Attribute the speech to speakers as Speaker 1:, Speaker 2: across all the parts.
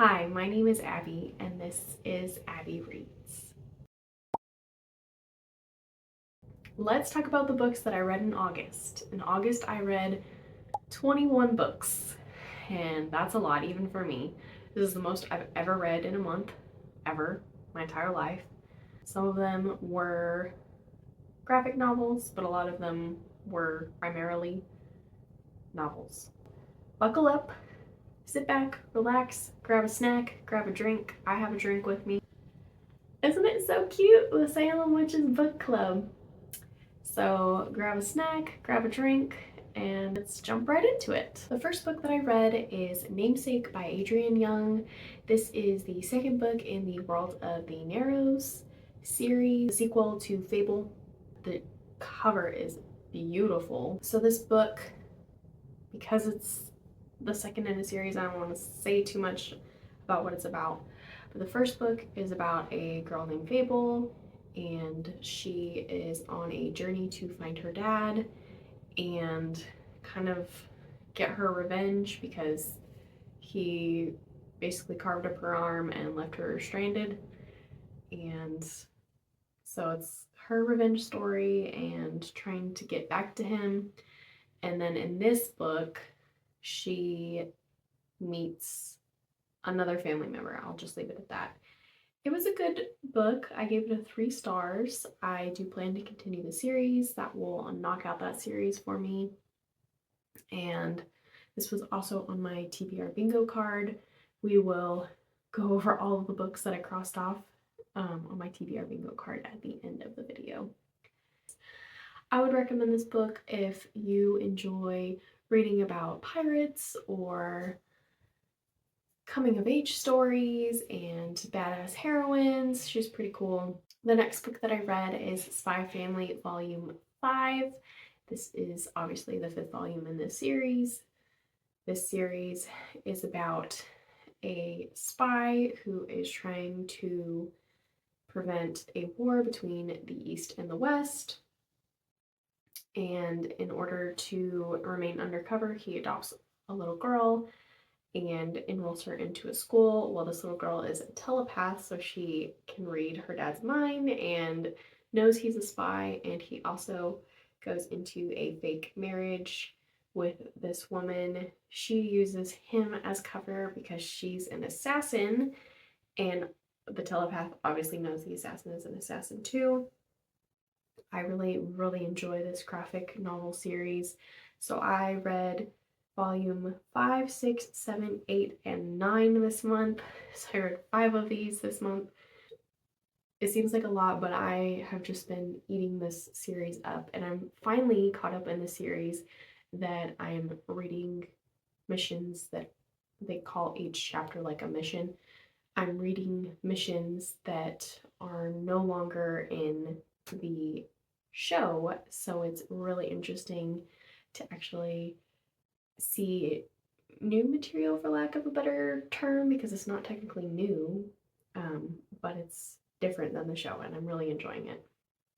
Speaker 1: Hi, my name is Abby, and this is Abby Reads. Let's talk about the books that I read in August. In August, I read 21 books, and that's a lot even for me. This is the most I've ever read in a month, ever, my entire life. Some of them were graphic novels, but a lot of them were primarily novels. Buckle up, sit back, relax, grab a snack, grab a drink. I have a drink with me. Isn't it so cute? The Salem Witches Book Club. So grab a snack, grab a drink, and let's jump right into it. The first book that I read is Namesake by Adrienne Young. This is the second book in the World of the Narrows series, the sequel to Fable. The cover is beautiful. So this book, because it's the second in a series, I don't want to say too much about what it's about. But the first book is about a girl named Fable, and she is on a journey to find her dad and kind of get her revenge because he basically carved up her arm and left her stranded. And so it's her revenge story and trying to get back to him. And then in this book, she meets another family member. I'll just leave it at that. It was a good book. I gave it a 3 stars. I do plan to continue the series. That will knock out that series for me. And this was also on my TBR bingo card. We will go over all of the books that I crossed off on my TBR bingo card at the end of the video. I would recommend this book if you enjoy reading about pirates or coming of age stories and badass heroines. She's pretty cool. The next book that I read is Spy Family Volume 5. This is obviously the 5th volume in this series. This series is about a spy who is trying to prevent a war between the East and the West. And in order to remain undercover, he adopts a little girl and enrolls her into a school. Well, this little girl is a telepath, so she can read her dad's mind and knows he's a spy. And he also goes into a fake marriage with this woman. She uses him as cover because she's an assassin, and the telepath obviously knows the assassin is an assassin too. I really enjoy this graphic novel series. So I read volume 5, 6, 7, 8, and 9 this month. So I read 5 of these this month. It seems like a lot, but I have just been eating this series up, and I'm finally caught up in the series that I am reading missions that they call each chapter like a mission. I'm reading missions that are no longer in the show, so it's really interesting to actually see new material, for lack of a better term, because it's not technically new, but it's different than the show, and I'm really enjoying it.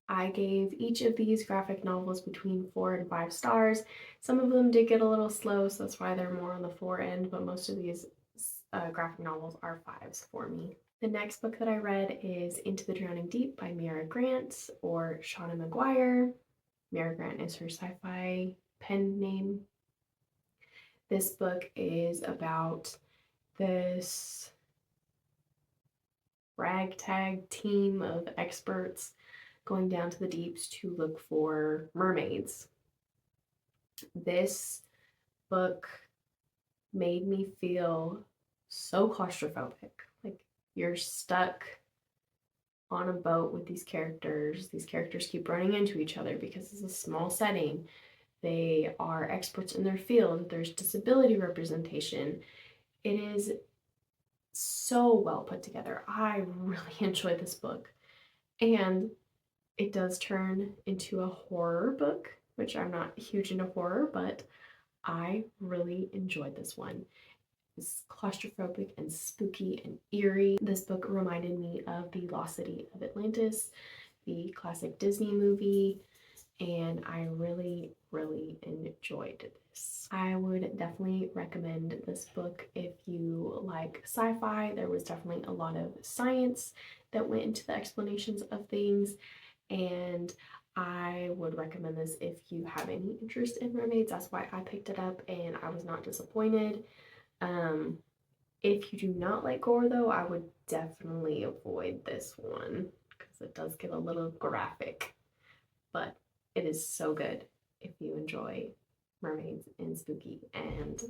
Speaker 1: I gave each of these graphic novels between 4 and 5 stars. Some of them did get a little slow, so that's why they're more on the 4 end, but most of these graphic novels are 5s for me. The next book that I read is Into the Drowning Deep by Mira Grant, or Shauna McGuire. Mira Grant is her sci-fi pen name. This book is about this ragtag team of experts going down to the deeps to look for mermaids. This book made me feel so claustrophobic. Like, you're stuck on a boat with these characters. These characters keep running into each other because it's a small setting. They are experts in their field. There's disability representation. It is so well put together. I really enjoyed this book. And it does turn into a horror book, which I'm not huge into horror, but I really enjoyed this one. It's claustrophobic and spooky and eerie. This book reminded me of The Lost City of Atlantis, the classic Disney movie. and I really, really enjoyed this. I would definitely recommend this book if you like sci-fi. There was definitely a lot of science that went into the explanations of things, and I would recommend this if you have any interest in mermaids. That's why I picked it up, and I was not disappointed. If you do not like gore, though, I would definitely avoid this one because it does get a little graphic, but it is so good if you enjoy mermaids and spooky and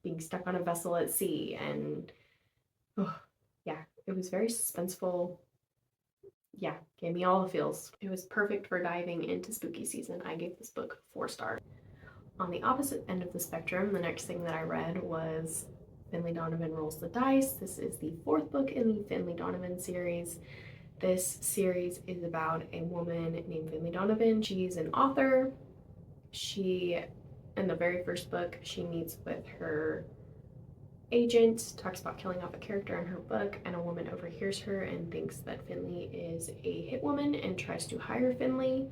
Speaker 1: being stuck on a vessel at sea. And oh, yeah, it was very suspenseful. Yeah, gave me all the feels. It was perfect for diving into spooky season. I gave this book 4 stars. On the opposite end of the spectrum, the next thing that I read was Finley Donovan Rolls the Dice. This is the 4th book in the Finley Donovan series. This series is about a woman named Finley Donovan. She's an author. In the very first book, she meets with her agent, talks about killing off a character in her book, and a woman overhears her and thinks that Finley is a hitwoman and tries to hire Finley.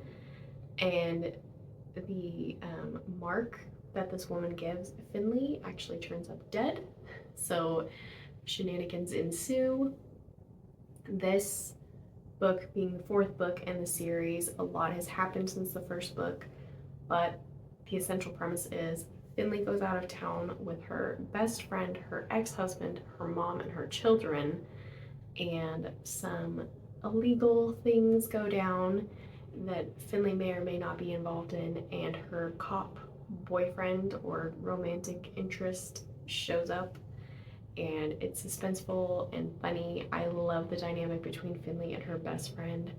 Speaker 1: And the mark that this woman gives Finley actually turns up dead. So shenanigans ensue. This book being the 4th book in the series, a lot has happened since the first book, but the essential premise is Finley goes out of town with her best friend, her ex-husband, her mom, and her children, and some illegal things go down that Finley may or may not be involved in, and her cop boyfriend or romantic interest shows up, and it's suspenseful and funny. I love the dynamic between Finley and her best friend.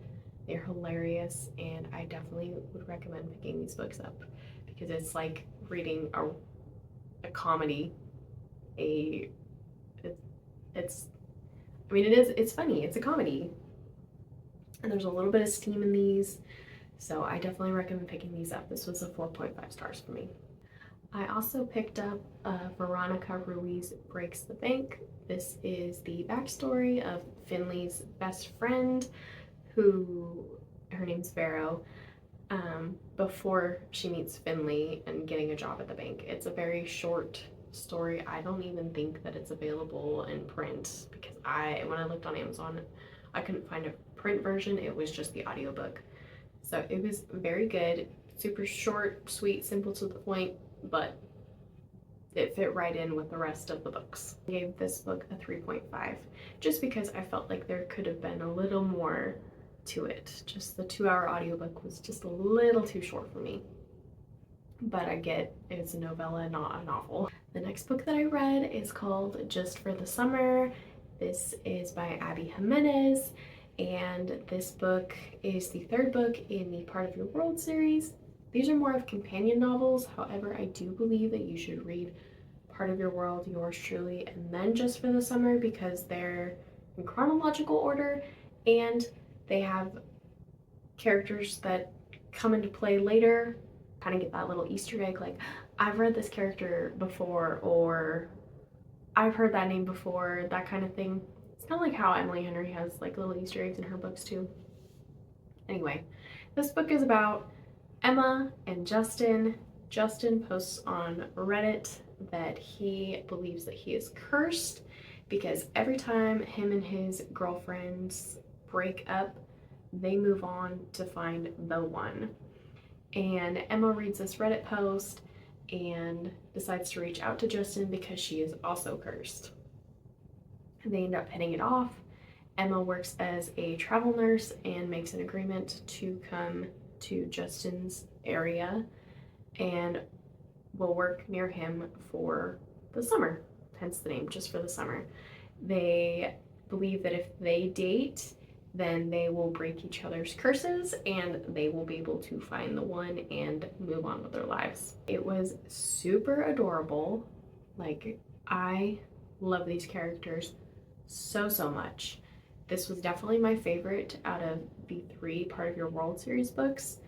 Speaker 1: They're hilarious, and I definitely would recommend picking these books up because it's like reading a comedy. It's funny. It's a comedy, and there's a little bit of steam in these, so I definitely recommend picking these up. This was a 4.5 stars for me. I also picked up Veronica Ruiz Breaks the Bank. This is the backstory of Finley's best friend, her name's Vero, before she meets Finley and getting a job at the bank. It's a very short story. I don't even think that it's available in print because when I looked on Amazon, I couldn't find a print version. It was just the audiobook. So it was very good, super short, sweet, simple to the point, but it fit right in with the rest of the books. I gave this book a 3.5 just because I felt like there could have been a little more to it. Just the 2-hour audiobook was just a little too short for me. But I get it's a novella, not a novel. The next book that I read is called Just for the Summer. This is by Abbi Jimenez, and this book is the 3rd book in the Part of Your World series. These are more of companion novels. However, I do believe that you should read Part of Your World, Yours Truly, and then Just for the Summer because they're in chronological order and they have characters that come into play later. Kind of get that little Easter egg, like, I've read this character before, or I've heard that name before, that kind of thing. It's kind of like how Emily Henry has like little Easter eggs in her books too. Anyway, this book is about Emma and Justin. Justin posts on Reddit that he believes that he is cursed because every time him and his girlfriends break up, they move on to find the one. And Emma reads this Reddit post and decides to reach out to Justin because she is also cursed. They end up hitting it off. Emma works as a travel nurse and makes an agreement to come to Justin's area and will work near him for the summer, hence the name, Just for the Summer. They believe that if they date, then they will break each other's curses and they will be able to find the one and move on with their lives. It was super adorable. Like, I love these characters so much. This was definitely my favorite out of the 3 Part of Your World series books,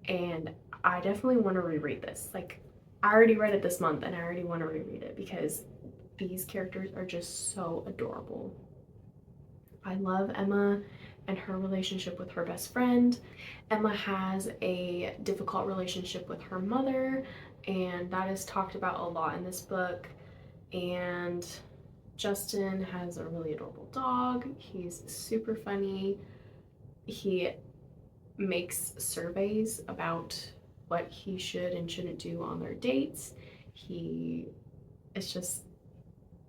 Speaker 1: and I definitely want to reread this. Like, I already read it this month and I already want to reread it because these characters are just so adorable. I love Emma and her relationship with her best friend. Emma has a difficult relationship with her mother, and that is talked about a lot in this book. And Justin has a really adorable dog. He's super funny. He makes surveys about what he should and shouldn't do on their dates.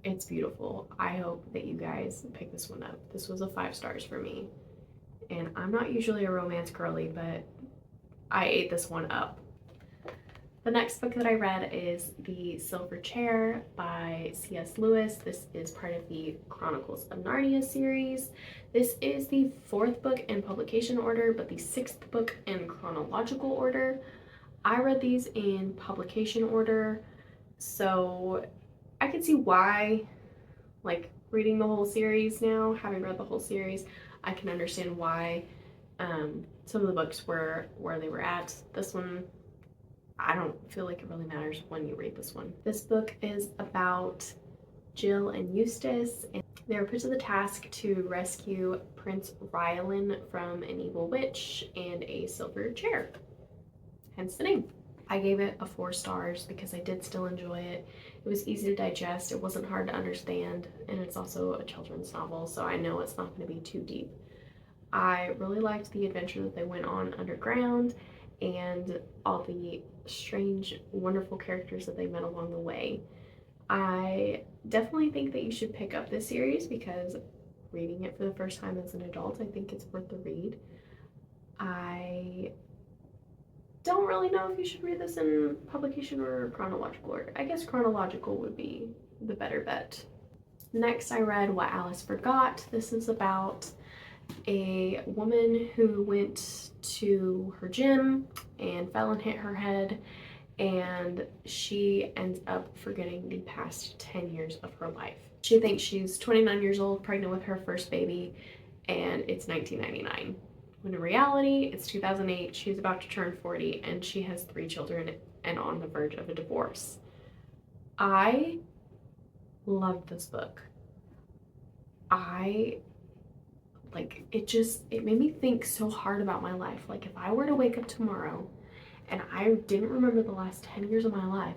Speaker 1: It's beautiful. I hope that you guys pick this one up. This was a 5 stars for me. And I'm not usually a romance girly, but I ate this one up. The next book that I read is The Silver Chair by C.S. Lewis. This is part of the Chronicles of Narnia series. This is the 4th book in publication order, but the 6th book in chronological order. I read these in publication order, so I could see why, like, reading the whole series now, having read the whole series, I can understand why some of the books were where they were at. This one, I don't feel like it really matters when you read this one. This book is about Jill and Eustace, and they were put to the task to rescue Prince Rylin from an evil witch and a silver chair, hence the name. I gave it a 4 stars because I did still enjoy it. It was easy to digest, it wasn't hard to understand, and it's also a children's novel, so I know it's not going to be too deep. I really liked the adventure that they went on underground and all the strange, wonderful characters that they met along the way. I definitely think that you should pick up this series because reading it for the first time as an adult, I think it's worth the read. I don't really know if you should read this in publication or chronological order. I guess chronological would be the better bet. Next, I read What Alice Forgot. This is about a woman who went to her gym and fell and hit her head, and she ends up forgetting the past 10 years of her life. She thinks she's 29 years old, pregnant with her first baby, and it's 1999. When in reality, it's 2008, she's about to turn 40, and she has 3 children and on the verge of a divorce. I loved this book. It made me think so hard about my life. Like, if I were to wake up tomorrow and I didn't remember the last 10 years of my life,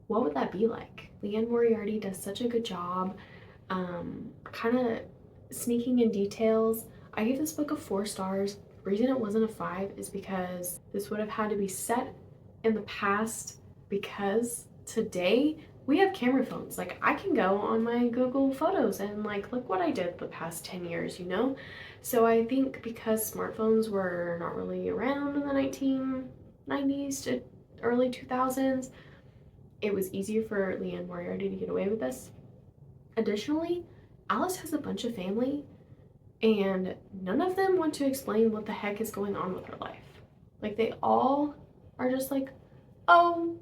Speaker 1: what would that be like? Leanne Moriarty does such a good job, kind of sneaking in details. I gave this book a 4 stars. The reason it wasn't a 5 is because this would have had to be set in the past, because today we have camera phones. Like, I can go on my Google Photos and, like, look what I did the past 10 years, you know? So I think because smartphones were not really around in the 1990s to early 2000s, it was easier for Leanne Moriarty to get away with this. Additionally, Alice has a bunch of family, and none of them want to explain what the heck is going on with her life. Like, they all are just like, oh,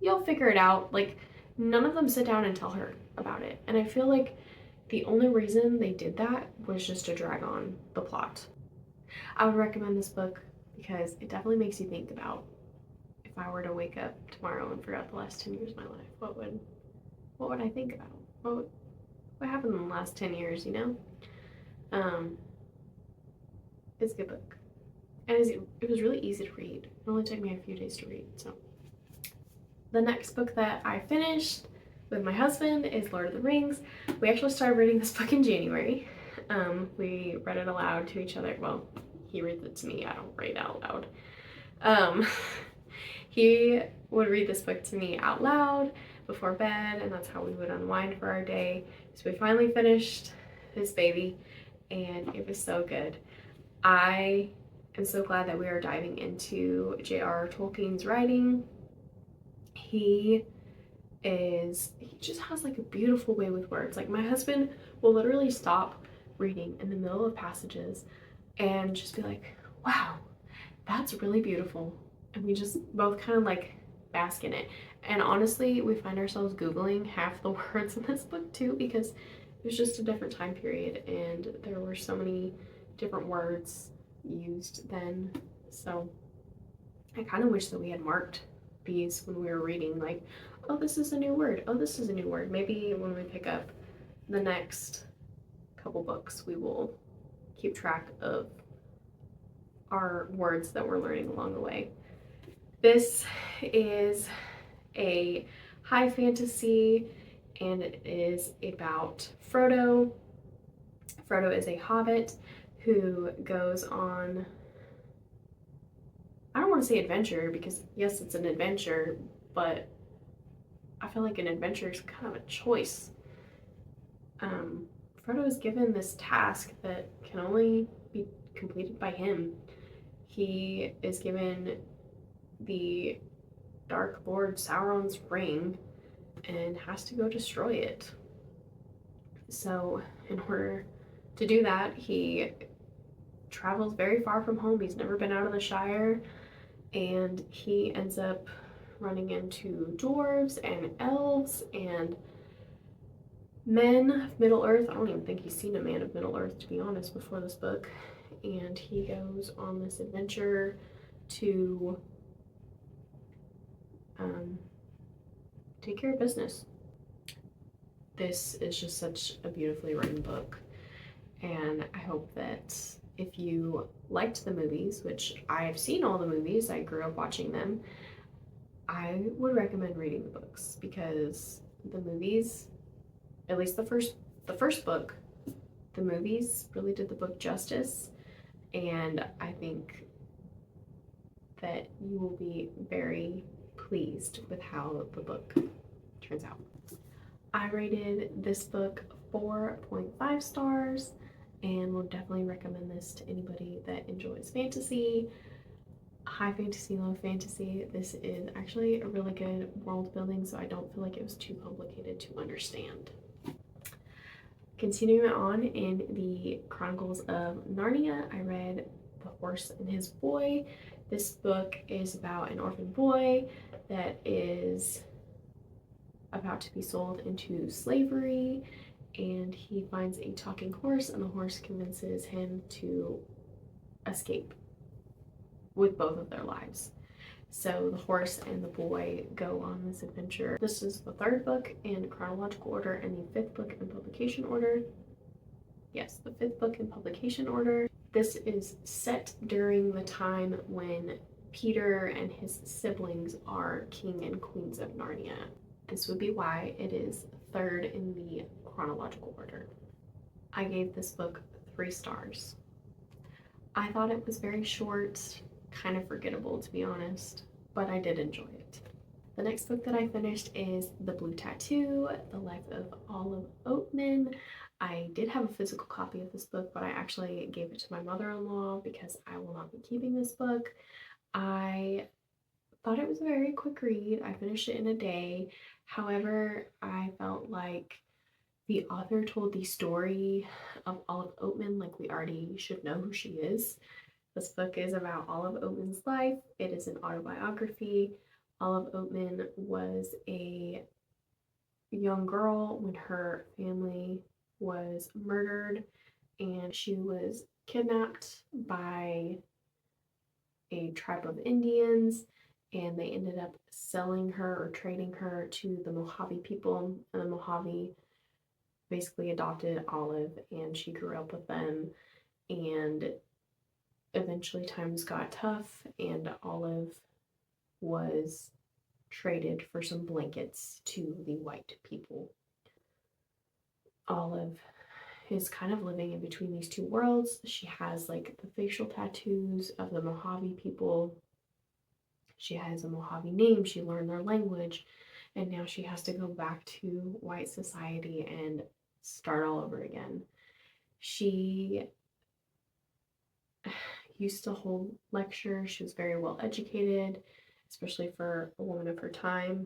Speaker 1: you'll figure it out. Like, none of them sit down and tell her about it. And I feel like the only reason they did that was just to drag on the plot. I would recommend this book because it definitely makes you think about, if I were to wake up tomorrow and forgot the last 10 years of my life, what would I think about? What happened in the last 10 years, you know? It's a good book. And it was really easy to read. It only took me a few days to read, so. The next book that I finished with my husband is Lord of the Rings. We actually started reading this book in January. We read it aloud to each other. Well, he reads it to me. I don't read out loud. He would read this book to me out loud before bed, and that's how we would unwind for our day. So we finally finished this baby, and it was so good. I am so glad that we are diving into J.R.R. Tolkien's writing. He just has like a beautiful way with words. Like, my husband will literally stop reading in the middle of passages and just be like, wow, that's really beautiful. And we just both kind of like bask in it. And honestly, we find ourselves Googling half the words in this book too, because it was just a different time period and there were so many different words used then. So I kind of wish that we had marked these when we were reading, like, oh, this is a new word, oh, this is a new word. Maybe when we pick up the next couple books, we will keep track of our words that we're learning along the way. This is a high fantasy, and it is about Frodo. Frodo is a hobbit who goes on, I don't want to say adventure, because yes, it's an adventure, but I feel like an adventure is kind of a choice. Frodo is given this task that can only be completed by him. He is given the Dark Lord Sauron's ring and has to go destroy it. So, in order to do that, he travels very far from home. He's never been out of the Shire, and he ends up running into dwarves and elves and men of Middle Earth. I don't even think he's seen a man of Middle Earth, to be honest, before this book. And he goes on this adventure to take care of business. This is just such a beautifully written book, and I hope that if you liked the movies, which I've seen all the movies, I grew up watching them, I would recommend reading the books, because the movies, at least the first book, the movies really did the book justice, and I think that you will be very pleased with how the book turns out. I rated this book 4.5 stars and will definitely recommend this to anybody that enjoys fantasy, high fantasy, low fantasy. This is actually a really good world building, so I don't feel like it was too complicated to understand. Continuing on in the Chronicles of Narnia, I read The Horse and His Boy. This book is about an orphan boy that is about to be sold into slavery, and he finds a talking horse, and the horse convinces him to escape with both of their lives. So the horse and the boy go on this adventure. This is the third book in chronological order and the fifth book in publication order. Yes, the fifth book in publication order. This is set during the time when Peter and his siblings are king and queens of Narnia. This would be why it is third in the chronological order. I gave this book 3 stars. I thought it was very short, kind of forgettable to be honest, but I did enjoy it. The next book that I finished is The Blue Tattoo, The Life of Olive Oatman. I did have a physical copy of this book, but I actually gave it to my mother-in-law because I will not be keeping this book. I thought it was a very quick read. I finished it in a day. However, I felt like the author told the story of Olive Oatman like we already should know who she is. This book is about Olive Oatman's life. It is an autobiography. Olive Oatman was a young girl when her family was murdered, and she was kidnapped by a tribe of Indians, and they ended up selling her or trading her to the Mojave people, and the Mojave basically adopted Olive, and she grew up with them, and eventually times got tough, and Olive was traded for some blankets to the white people. Olive is kind of living in between these two worlds. She has like the facial tattoos of the Mojave people. She has a Mojave name. She learned their language, and now she has to go back to white society and start all over again. She used to hold lectures. She was very well educated, especially for a woman of her time.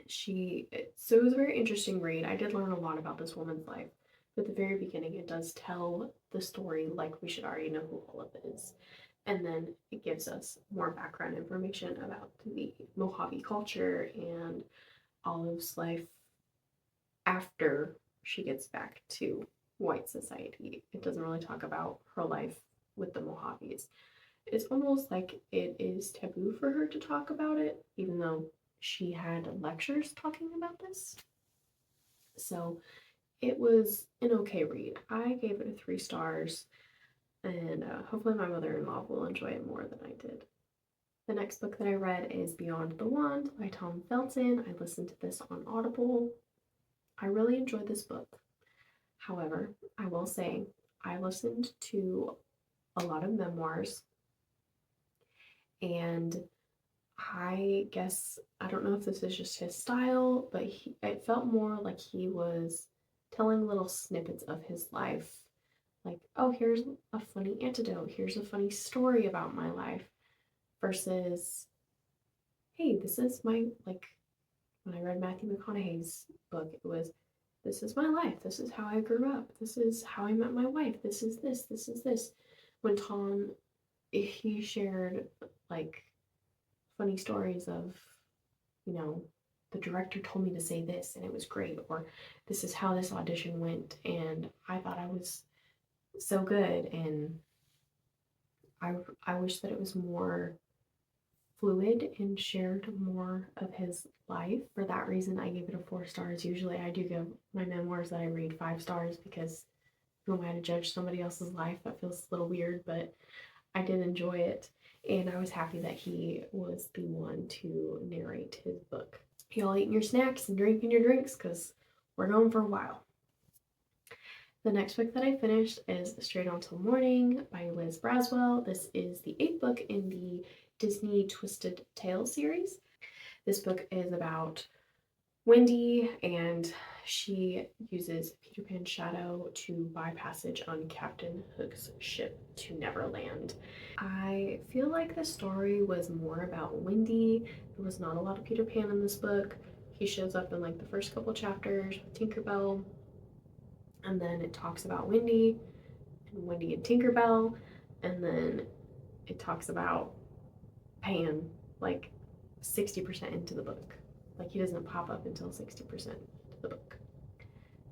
Speaker 1: So it was a very interesting read. I did learn a lot about this woman's life. But at the very beginning, it does tell the story like we should already know who Olive is. And then it gives us more background information about the Mojave culture and Olive's life after she gets back to white society. It doesn't really talk about her life with the Mojaves. It's almost like it is taboo for her to talk about it, even though she had lectures talking about this. So it was an okay read. I gave it 3 stars, and hopefully my mother-in-law will enjoy it more than I did. The next book that I read is Beyond the Wand by Tom Felton. I listened to this on Audible. I really enjoyed this book. However, I will say I listened to a lot of memoirs, and I guess I don't know if this is just his style, but it felt more like he was telling little snippets of his life. Like, oh, here's a funny anecdote, here's a funny story about my life, versus, hey, this is my, like, when I read Matthew McConaughey's book, it was, this is my life, this is how I grew up, this is how I met my wife, this is this, this is this. When Tom, he shared, like, funny stories of, you know, the director told me to say this and it was great, or this is how this audition went and I thought I was so good, and I wish that it was more fluid and shared more of his life. For that reason, I gave it a 4 stars. Usually I do give my memoirs that I read 5 stars because who am I to judge somebody else's life? That feels a little weird, but I did enjoy it, and I was happy that he was the one to narrate his book. Y'all eating your snacks and drinking your drinks because we're going for a while. The next book that I finished is Straight On Till Morning by Liz Braswell. This is the 8th book in the Disney Twisted Tales series. This book is about Wendy, and she uses Peter Pan's shadow to buy passage on Captain Hook's ship to Neverland. I feel like the story was more about Wendy. There was not a lot of Peter Pan in this book. He shows up in like the first couple chapters with Tinkerbell, and then it talks about Wendy and Tinkerbell, and then it talks about Pan like 60% into the book. Like, he doesn't pop up until 60% of the book.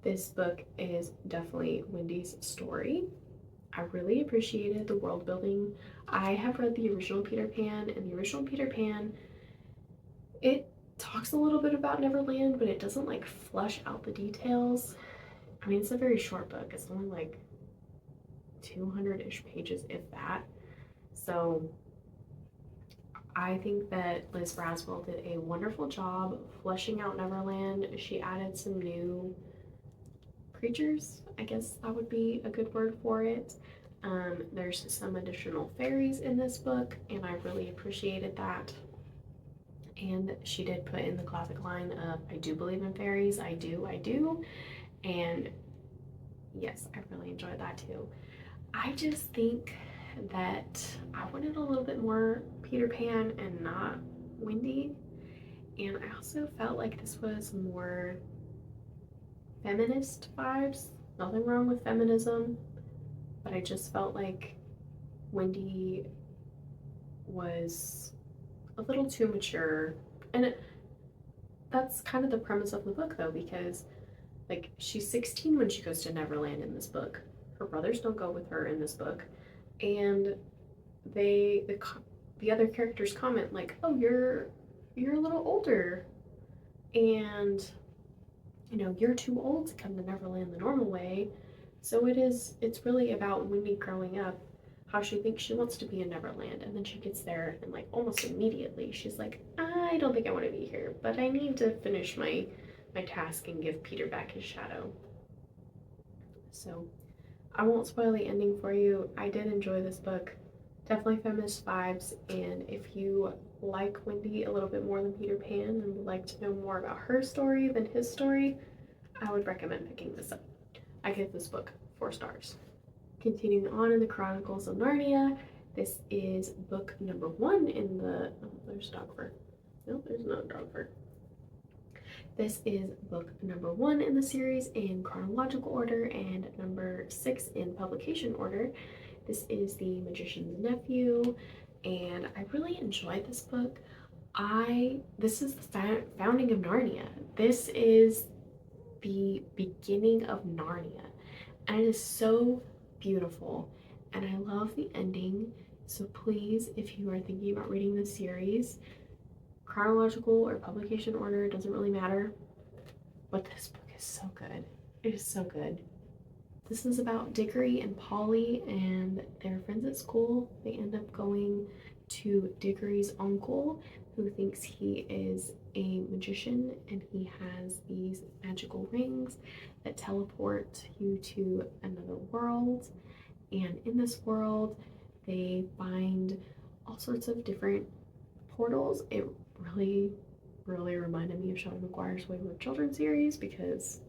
Speaker 1: This book is definitely Wendy's story. I really appreciated the world building. I have read the original Peter Pan, and the original Peter Pan, it talks a little bit about Neverland, but it doesn't like flush out the details. I mean, it's a very short book. It's only like 200-ish pages, if that. So I think that Liz Braswell did a wonderful job fleshing out Neverland. She added some new creatures, I guess that would be a good word for it. There's some additional fairies in this book, and I really appreciated that. And she did put in the classic line of, I do believe in fairies, I do. And yes, I really enjoyed that too. I just think that I wanted a little bit more Peter Pan and not Wendy. And I also felt like this was more feminist vibes. Nothing wrong with feminism, but I just felt like Wendy was a little too mature. And that's kind of the premise of the book, though, because like, she's 16 when she goes to Neverland in this book. Her brothers don't go with her in this book, and the other characters comment like, oh, you're a little older, and you know, you're too old to come to Neverland the normal way. So it's really about Wendy growing up, how she thinks she wants to be in Neverland, and then she gets there and like almost immediately she's like, I don't think I want to be here, but I need to finish my task and give Peter back his shadow. So I won't spoil the ending for you. I did enjoy this book. Definitely feminist vibes, and if you like Wendy a little bit more than Peter Pan and would like to know more about her story than his story, I would recommend picking this up. I give this book 4 stars. Continuing on in the Chronicles of Narnia, this is book number 1 in the, oh, there's dog fur. No, there's no dog fur. This is book number 1 in the series in chronological order and number 6 in publication order. This is The Magician's Nephew, and I really enjoyed this book. This is the founding of Narnia. This is the beginning of Narnia, and it is so beautiful, and I love the ending. So please, if you are thinking about reading this series, chronological or publication order, it doesn't really matter, but this book is so good. It is so good. This is about Dickory and Polly and their friends at school. They end up going to Dickory's uncle, who thinks he is a magician, and he has these magical rings that teleport you to another world. And in this world, they find all sorts of different portals. It really, really reminded me of Sean McGuire's Wayward Children series, because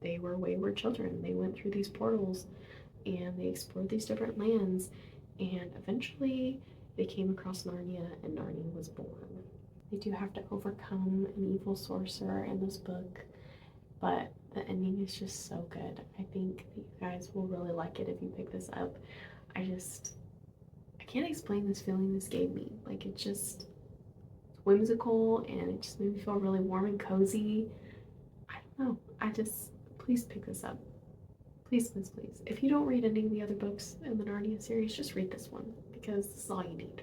Speaker 1: they were wayward children. They went through these portals and they explored these different lands, and eventually they came across Narnia, and Narnia was born. They do have to overcome an evil sorcerer in this book, but the ending is just so good. I think that you guys will really like it if you pick this up. I can't explain this feeling this gave me. Like, it's whimsical, and it just made me feel really warm and cozy. I don't know. Please pick this up. Please, please, please. If you don't read any of the other books in the Narnia series, just read this one, because this is all you need.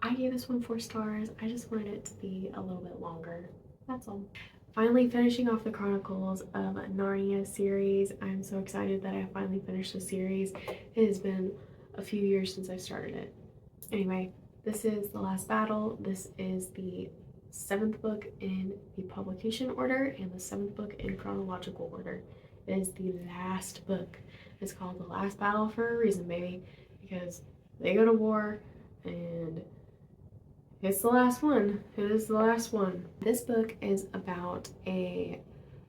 Speaker 1: I gave this one 4 stars. I just wanted it to be a little bit longer. That's all. Finally finishing off the Chronicles of Narnia series. I'm so excited that I finally finished the series. It has been a few years since I started it. Anyway, this is The Last Battle. This is the 7th book in the publication order and the 7th book in chronological order. It is the last book. It's called The Last Battle for a reason, baby, because they go to war and it's the last one. It is the last one. This book is about a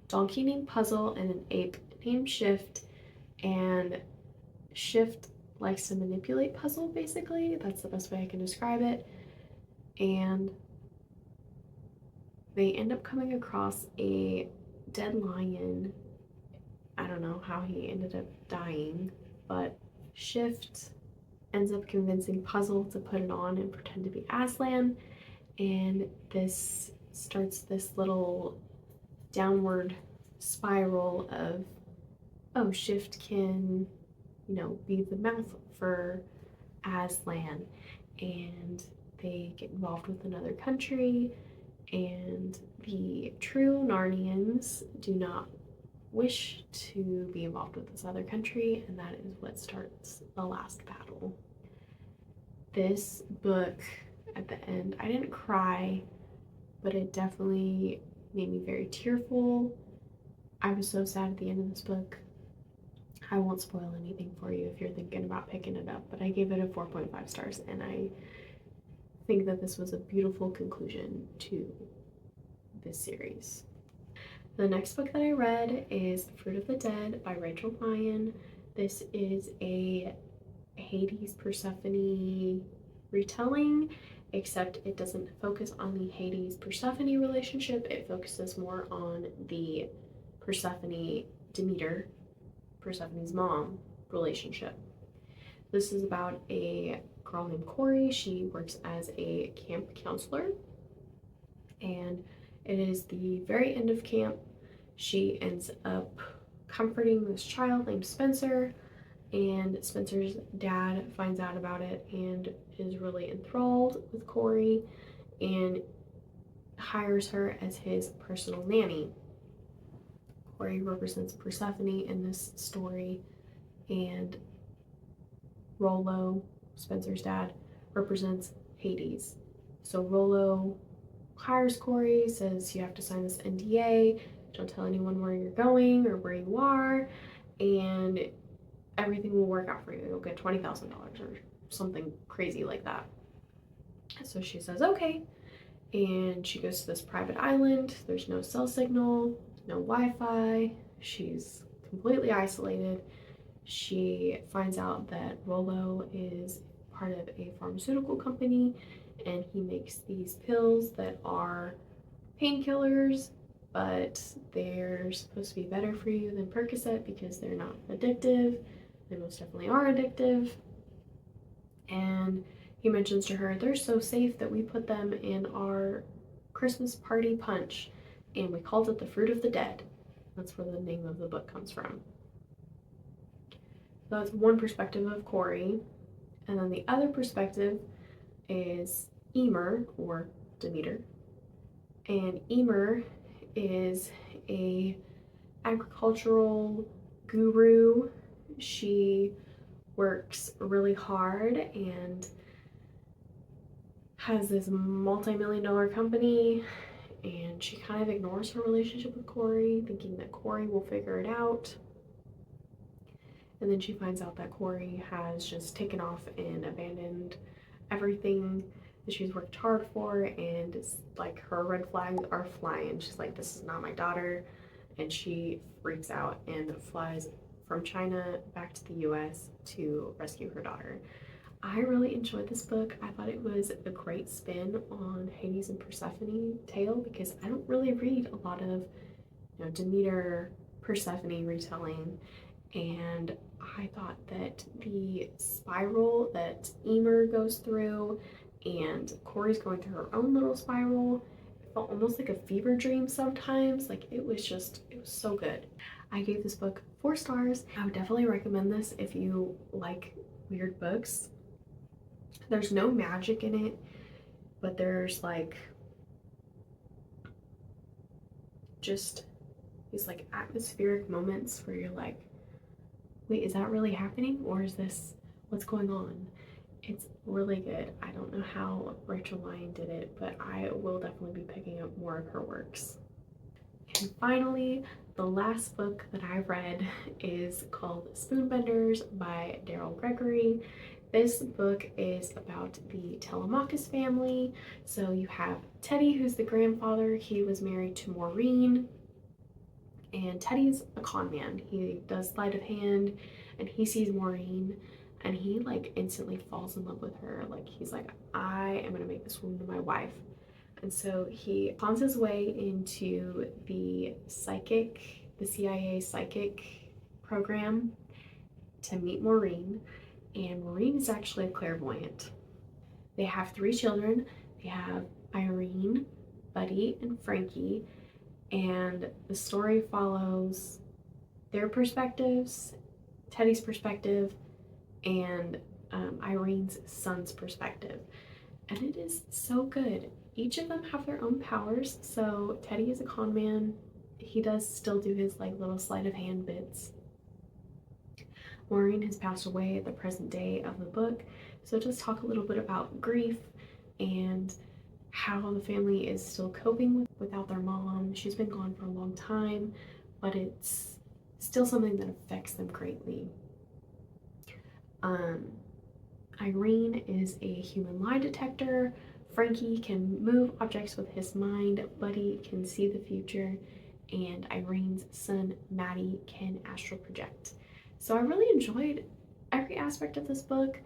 Speaker 1: donkey named Puzzle and an ape named Shift, and Shift likes to manipulate Puzzle, basically. That's the best way I can describe it. And they end up coming across a dead lion. I don't know how he ended up dying, but Shift ends up convincing Puzzle to put it on and pretend to be Aslan, and this starts this little downward spiral of, oh, Shift can, be the mouth for Aslan, and they get involved with another country, and the true Narnians do not wish to be involved with this other country, and that is what starts the last battle. This book, at the end, I didn't cry, but it definitely made me very tearful. I was so sad at the end of this book. I won't spoil anything for you if you're thinking about picking it up, but I gave it a 4.5 stars, and I think that this was a beautiful conclusion to this series. The next book that I read is The Fruit of the Dead by Rachel Ryan. This is a Hades Persephone retelling, except it doesn't focus on the Hades Persephone relationship. It focuses more on the Persephone Demeter, Persephone's mom, relationship. This is about a girl named Corey. She works as a camp counselor, and it is the very end of camp. She ends up comforting this child named Spencer, and Spencer's dad finds out about it and is really enthralled with Corey and hires her as his personal nanny. Corey represents Persephone in this story, and Rollo, Spencer's dad, represents Hades. So Rollo hires Corey, says you have to sign this NDA, don't tell anyone where you're going or where you are, and everything will work out for you. You'll get $20,000 or something crazy like that. So she says, okay. And she goes to this private island. There's no cell signal, no Wi-Fi. She's completely isolated. She finds out that Rollo is part of a pharmaceutical company, and he makes these pills that are painkillers, but they're supposed to be better for you than Percocet because they're not addictive. They most definitely are addictive. And he mentions to her, they're so safe that we put them in our Christmas party punch, and we called it The Fruit of the Dead. That's where the name of the book comes from. So that's one perspective of Corey. And then the other perspective is Emer, or Demeter. And Emer is a agricultural guru. She works really hard and has this multi-million-dollar company, and she kind of ignores her relationship with Corey, thinking that Corey will figure it out. And then she finds out that Corey has just taken off and abandoned everything that she's worked hard for, and it's like her red flags are flying. She's like, this is not my daughter, and she freaks out and flies from China back to the US to rescue her daughter. I really enjoyed this book. I thought it was a great spin on Hades and Persephone tale, because I don't really read a lot of, Demeter Persephone retelling, and I thought that the spiral that Emer goes through and Corey's going through her own little spiral, it felt almost like a fever dream sometimes. Like, it was so good. I gave this book 4 stars. I would definitely recommend this if you like weird books. There's no magic in it, but there's like just these like atmospheric moments where you're like, wait, is that really happening, or is this what's going on? It's really good. I don't know how Rachel Lyon did it, but I will definitely be picking up more of her works. And finally, the last book that I've read is called Spoonbenders by Daryl Gregory. This book is about the Telemachus family. So you have Teddy, who's the grandfather. He was married to Maureen, and Teddy's a con man. He does sleight of hand, and he sees Maureen, and he like instantly falls in love with her. Like, he's like, I am gonna make this woman my wife. And so he pawns his way into the CIA psychic program to meet Maureen, and Maureen is actually a clairvoyant. They have 3 children. They have Irene, Buddy, and Frankie, and the story follows their perspectives, Teddy's perspective, and Irene's son's perspective. And it is so good. Each of them have their own powers. So Teddy is a con man. He does still do his like little sleight of hand bits. Maureen has passed away at the present day of the book. So just talk a little bit about grief and how the family is still coping without their mom. She's been gone for a long time, but it's still something that affects them greatly. Irene is a human lie detector. Frankie can move objects with his mind. Buddy can see the future. And Irene's son, Maddie, can astral project. So I really enjoyed every aspect of this book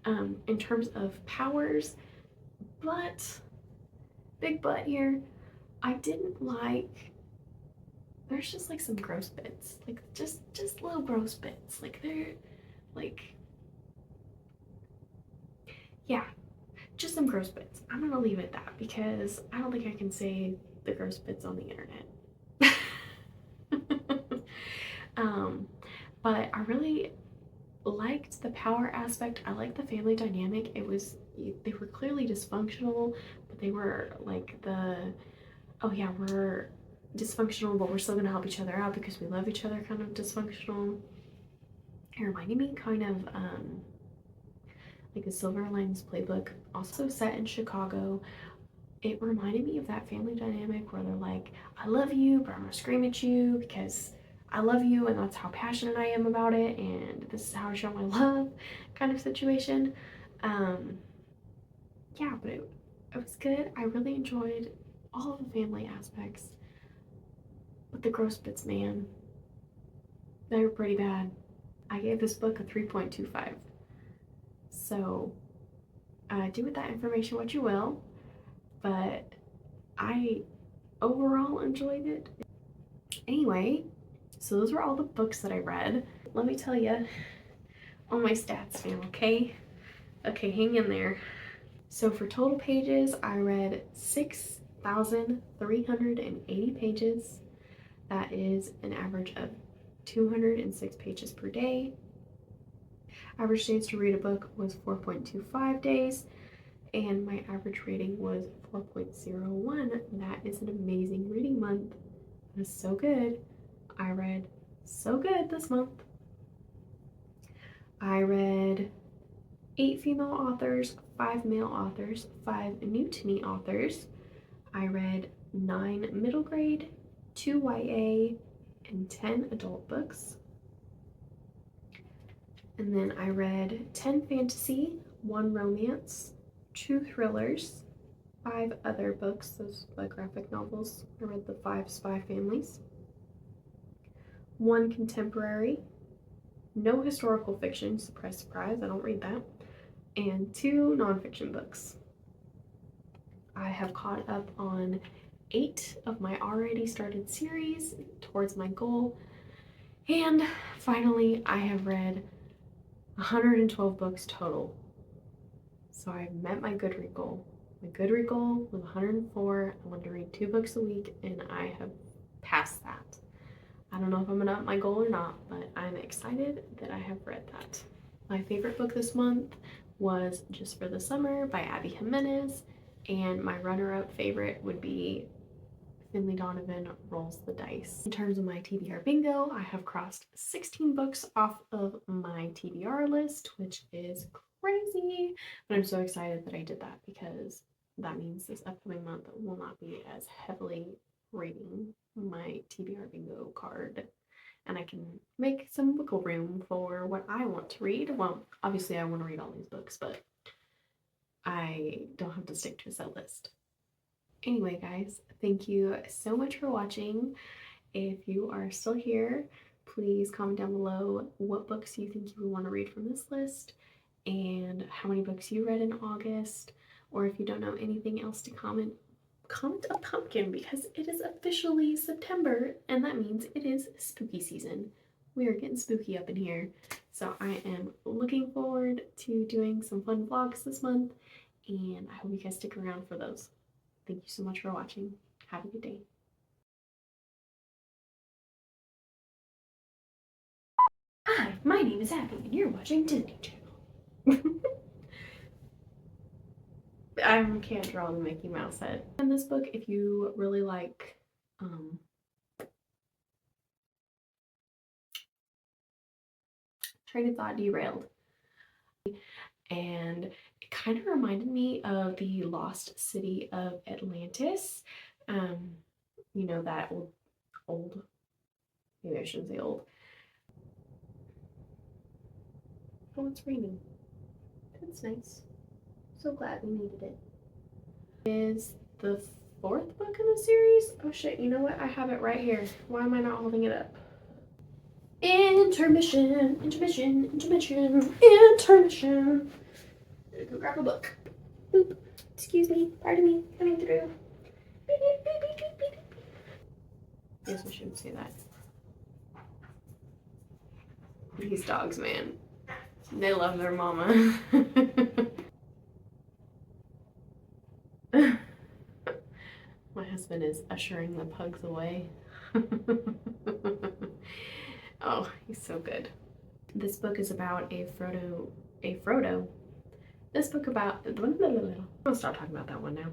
Speaker 1: in terms of powers, but, big but here, I didn't like, there's just like some gross bits, like just little gross bits, like they're like, yeah, just some gross bits. I'm gonna leave it at that, because I don't think I can say the gross bits on the internet. But I really liked the power aspect. I liked the family dynamic. They were clearly dysfunctional, but they were like oh yeah, we're dysfunctional, but we're still gonna help each other out because we love each other kind of dysfunctional. It reminded me kind of like the Silver Linings Playbook, also set in Chicago. It reminded me of that family dynamic where they're like, I love you, but I'm gonna scream at you because I love you, and that's how passionate I am about it, and this is how I show my love kind of situation. Yeah, but it was good. I really enjoyed all of the family aspects, but the gross bits, man, they were pretty bad. I gave this book a 3.25. So do with that information what you will, but I overall enjoyed it. Anyway, so those were all the books that I read. Let me tell you all my stats, fam, okay? Okay, hang in there. So for total pages, I read 6,380 pages. That is an average of 206 pages per day. Average days to read a book was 4.25 days, and my average rating was 4.01. That is an amazing reading month. That is so good. I read so good this month. I read 8 female authors, 5 male authors, 5 new to me authors. I read 9 middle grade, 2 YA, and 10 adult books. And then I read 10 fantasy, 1 romance, 2 thrillers, 5 other books, those graphic novels. I read the 5 spy families, 1 contemporary, no historical fiction, surprise, surprise, I don't read that, and 2 nonfiction books. I have caught up on 8 of my already started series towards my goal, and finally I have read 112 books total. So I've met my good read goal. My good read goal was 104. I wanted to read 2 books a week, and I have passed that. I don't know if I'm gonna up my goal or not, but I'm excited that I have read that. My favorite book this month was Just for the Summer by Abbi Jimenez, and my runner-up favorite would be Finley Donovan Rolls the Dice. In terms of my TBR bingo, I have crossed 16 books off of my TBR list, which is crazy, but I'm so excited that I did that because that means this upcoming month will not be as heavily reading my TBR bingo card, and I can make some wiggle room for what I want to read. Well, obviously I want to read all these books, but I don't have to stick to a set list. Anyway, guys, thank you so much for watching. If you are still here, please comment down below what books you think you would want to read from this list and how many books you read in August. Or if you don't know anything else to comment a pumpkin, because it is officially September and that means it is spooky season. We are getting spooky up in here. So I am looking forward to doing some fun vlogs this month, and I hope you guys stick around for those. Thank you so much for watching. Have a good day. Hi, my name is Abby, and you're watching Disney Channel. I can't draw the Mickey Mouse head. In this book, if you really like train of thought derailed, and it kind of reminded me of the lost city of Atlantis. You know, that old, maybe I shouldn't say old. Oh, it's raining. That's nice. So glad we needed it. Is the 4th book in the series. Oh shit, you know what? I have it right here. Why am I not holding it up? Intermission, intermission, intermission, intermission. Go grab a book. Boop. Excuse me, pardon me, coming through. Beep, beep, beep, beep, beep, beep. Yes, I shouldn't say that. These dogs, man. They love their mama. My husband is ushering the pugs away. Oh, he's so good. This book is about a Frodo. This book about... I'm gonna stop talking about that one now.